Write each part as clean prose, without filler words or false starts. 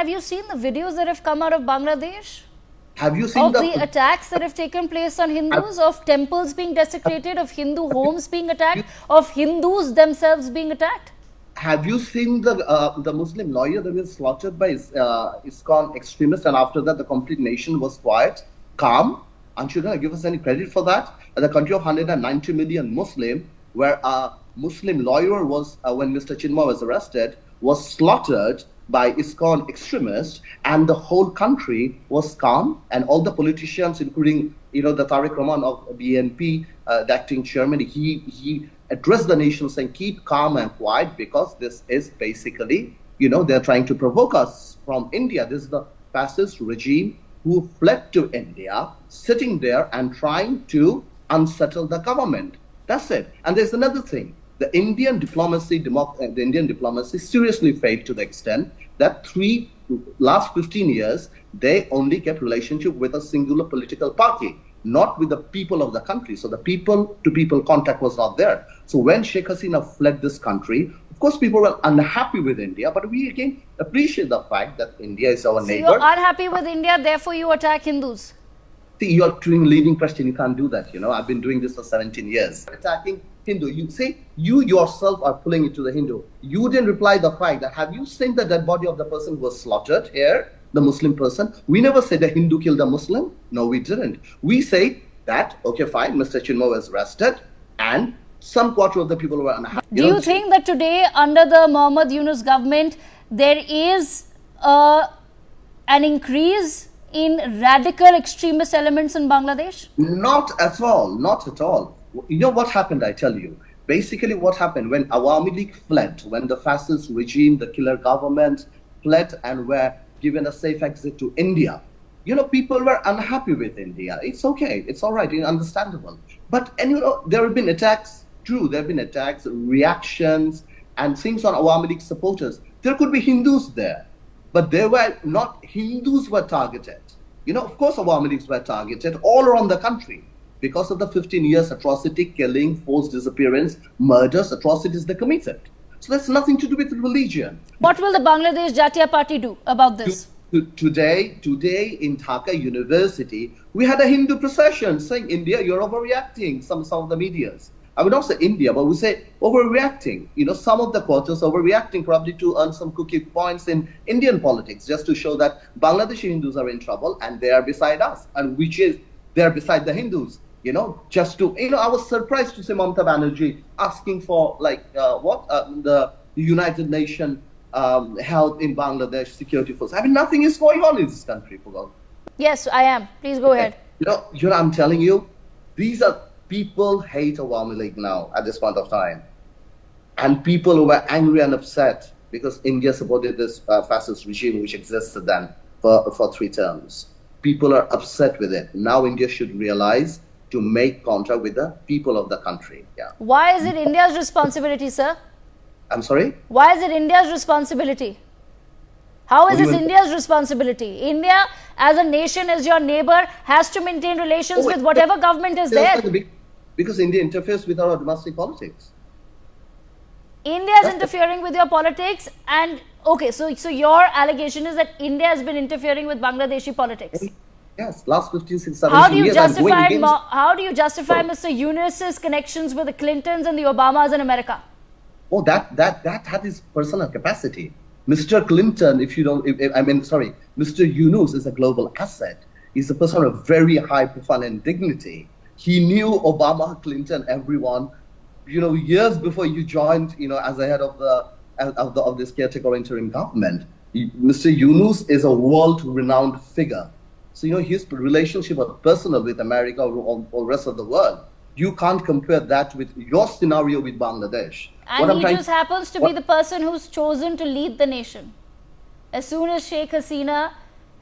have you seen the videos that have come out of Bangladesh? Have you seen of the attacks that have taken place on Hindus, of temples being desecrated, of Hindu homes being attacked, of Hindus themselves being attacked? Have you seen the Muslim lawyer that was slaughtered by ISKCON extremists, and after that the complete nation was quiet, calm? Aren't you going to give us any credit for that? The country of 190 million Muslim, where a Muslim lawyer was, when Mr. Chinmoy was arrested, was slaughtered by ISKCON extremists, and the whole country was calm, and all the politicians, including the Tarek'S of BNP, the acting chairman, he addressed the nation saying, keep calm and quiet, because this is basically, they're trying to provoke us from India. This is the fascist regime who fled to India, sitting there and trying to unsettle the government. That's it. And there's another thing. The Indian diplomacy seriously failed to the extent that last 15 years, they only kept relationship with a singular political party, not with the people of the country. So the people-to-people contact was not there. So when Sheikh Hasina fled this country, of course, people were unhappy with India, but we again appreciate the fact that India is our neighbor. So you're unhappy with India, therefore you attack Hindus. See, you're doing leading question. You can't do that. I've been doing this for 17 years. Attacking Hindu. You say you yourself are pulling it to the Hindu. You didn't reply the fact that, have you seen the dead body of the person who was slaughtered here, the Muslim person? We never said the Hindu killed a Muslim. No, we didn't. We say that, okay, fine, Mr. Chinmoy was arrested and some quarter of the people were unhappy. Do you think that today, under the Mohammad Yunus government, there is an increase in radical extremist elements in Bangladesh? Not at all. Not at all. You know what happened, I tell you. Basically what happened when Awami League fled, when the fascist regime, the killer government fled and were given a safe exit to India, people were unhappy with India. It's okay. It's all right. Understandable. But, there have been attacks. True, there have been attacks, reactions, and things on Awami League supporters. There could be Hindus there, but there were not Hindus were targeted. Of course, Awami Leagues were targeted all around the country because of the 15 years atrocity, killing, forced disappearance, murders, atrocities they committed. So that's nothing to do with religion. What will the Bangladesh Jatiya Party do about this? Today in Dhaka University, we had a Hindu procession saying, India, you're overreacting, some of the medias. I would not say India, but we say overreacting. Some of the quarters overreacting probably to earn some cookie points in Indian politics, just to show that Bangladeshi Hindus are in trouble and they are beside us, and which is they are beside the Hindus. Just to, I was surprised to see Mamata Banerjee asking for the United Nations help in Bangladesh security force. I mean, nothing is going on in this country, for God. Yes, I am. Please go ahead. I'm telling you, these are people hate Awami League now at this point of time. And people who were angry and upset because India supported this fascist regime which existed then for 3 terms. People are upset with it. Now India should realize to make contact with the people of the country. Yeah. Why is it India's responsibility, sir? I'm sorry? Why is it India's responsibility? How is this India's responsibility? India, as a nation, as your neighbor, has to maintain relations with whatever government is there. Because India interferes with our domestic politics. India is interfering with your politics, and okay, so your allegation is that India has been interfering with Bangladeshi politics. Yes, last 15, 16, 17 years. How do you justify Mr. Yunus's connections with the Clintons and the Obamas in America? Oh, that had his personal capacity. Mr. Clinton, Mr. Yunus is a global asset. He's a person of very high profile and dignity. He knew Obama, Clinton, everyone, years before you joined, as the head of this caretaker interim government. Mr. Yunus is a world-renowned figure. So, his relationship was personal with America or the rest of the world. You can't compare that with your scenario with Bangladesh. And he just happens to be the person who's chosen to lead the nation. As soon as Sheikh Hasina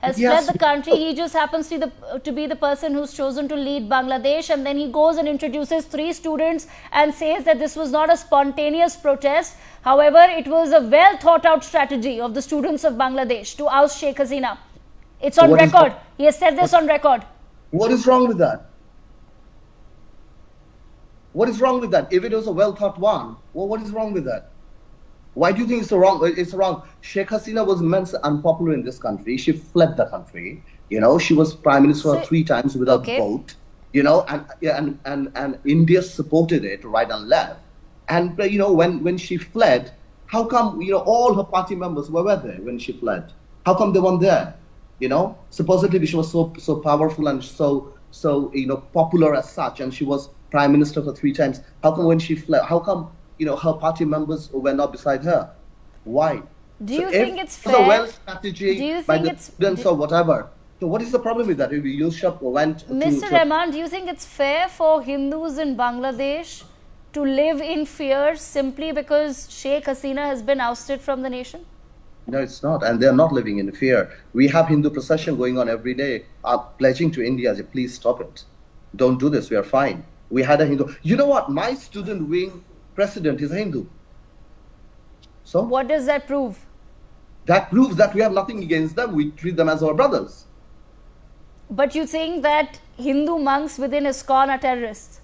has fled the country, he just happens to be the person who's chosen to lead Bangladesh, and then he goes and introduces 3 students and says that this was not a spontaneous protest. However, it was a well thought out strategy of the students of Bangladesh to oust Sheikh Hasina. It's on record. He has said this on record. What is wrong with that? What is wrong with that? If it was a well thought one, well, what is wrong with that? Why do you think it's wrong? It's wrong. Sheikh Hasina was immensely unpopular in this country. She fled the country. She was prime minister So, 3 times without okay. vote. And yeah, and India supported it right and left. And when she fled, how come all her party members were there when she fled? How come they weren't there? Supposedly she was so powerful and so popular as such, and she was prime minister for 3 times. How come when she fled? How come her party members were not beside her? Why? Do So you if think it's it was a fair? well Do strategy you by think the it's students or whatever, so what is the problem with that? If Yusuf went Mr. Rahman, do you think it's fair for Hindus in Bangladesh to live in fear simply because Sheikh Hasina has been ousted from the nation? No, it's not. And they're not living in fear. We have Hindu procession going on every day, pledging to India, please stop it. Don't do this. We are fine. We had a Hindu. You know what? My student wing president is a Hindu. So What does that prove? that proves that we have nothing against them. We treat them as our brothers. But you think that Hindu monks within ISKCON are terrorists?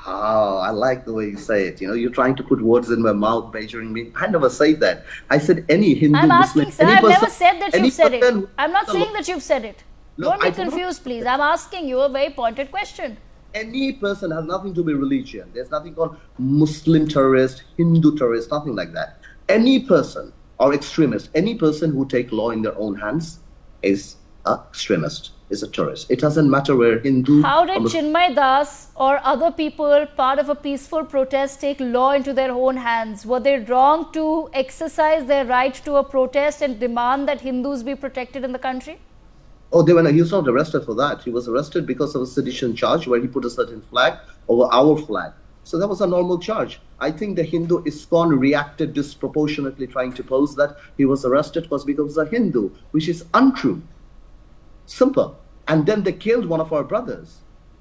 Oh, I like the way you say it. You're trying to put words in my mouth, measuring me. I never said that. I said any Hindu, I'm asking, Muslim, sir. any I've never person, said that any you've said person it. who- I'm not saying that you've said it. No, Don't be I do not- confused, please. I'm asking you a very pointed question. Any person has nothing to do with religion. There's nothing called Muslim terrorist, Hindu terrorist, nothing like that. Any person or extremist, any person who take law in their own hands is an extremist, is a terrorist. It doesn't matter where Hindu. How did or Muslim. Chinmay Das or other people, part of a peaceful protest, take law into their own hands? Were they wrong to exercise their right to a protest and demand that Hindus be protected in the country? Oh, he was not arrested for that. He was arrested because of a sedition charge where he put a certain flag over our flag. So that was a normal charge. I think the Hindu ISKCON reacted disproportionately, trying to pose that he was arrested because he was a Hindu, which is untrue. Simple. And then they killed one of our brothers,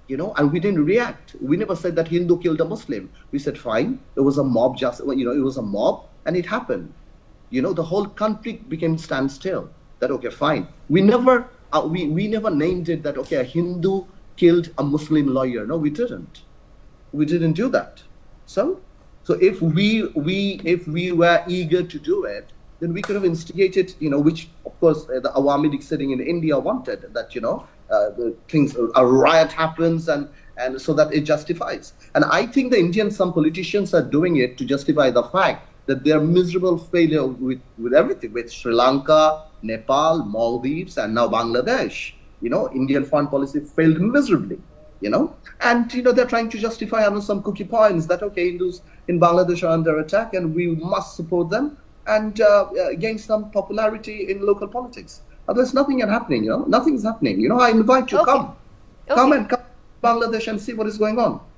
and we didn't react. We never said that Hindu killed a Muslim. We said, fine, it was a mob, it was a mob, and it happened. The whole country became standstill. That, okay, fine. We never named it that, okay, a Hindu killed a Muslim lawyer. No, we didn't. We didn't do that. So if we were eager to do it, then we could have instigated, which of course the Awami League sitting in India wanted, that the things, a riot happens and so that it justifies. And I think the some politicians are doing it to justify the fact that their miserable failure with everything, with Sri Lanka, Nepal, Maldives, and now Bangladesh. Indian foreign policy failed miserably. And they're trying to justify on some cookie points that, okay, Hindus in Bangladesh are under attack and we must support them and gain some popularity in local politics. Otherwise, nothing is happening. Nothing is happening. I invite you, Okay. come and come to Bangladesh and see what is going on.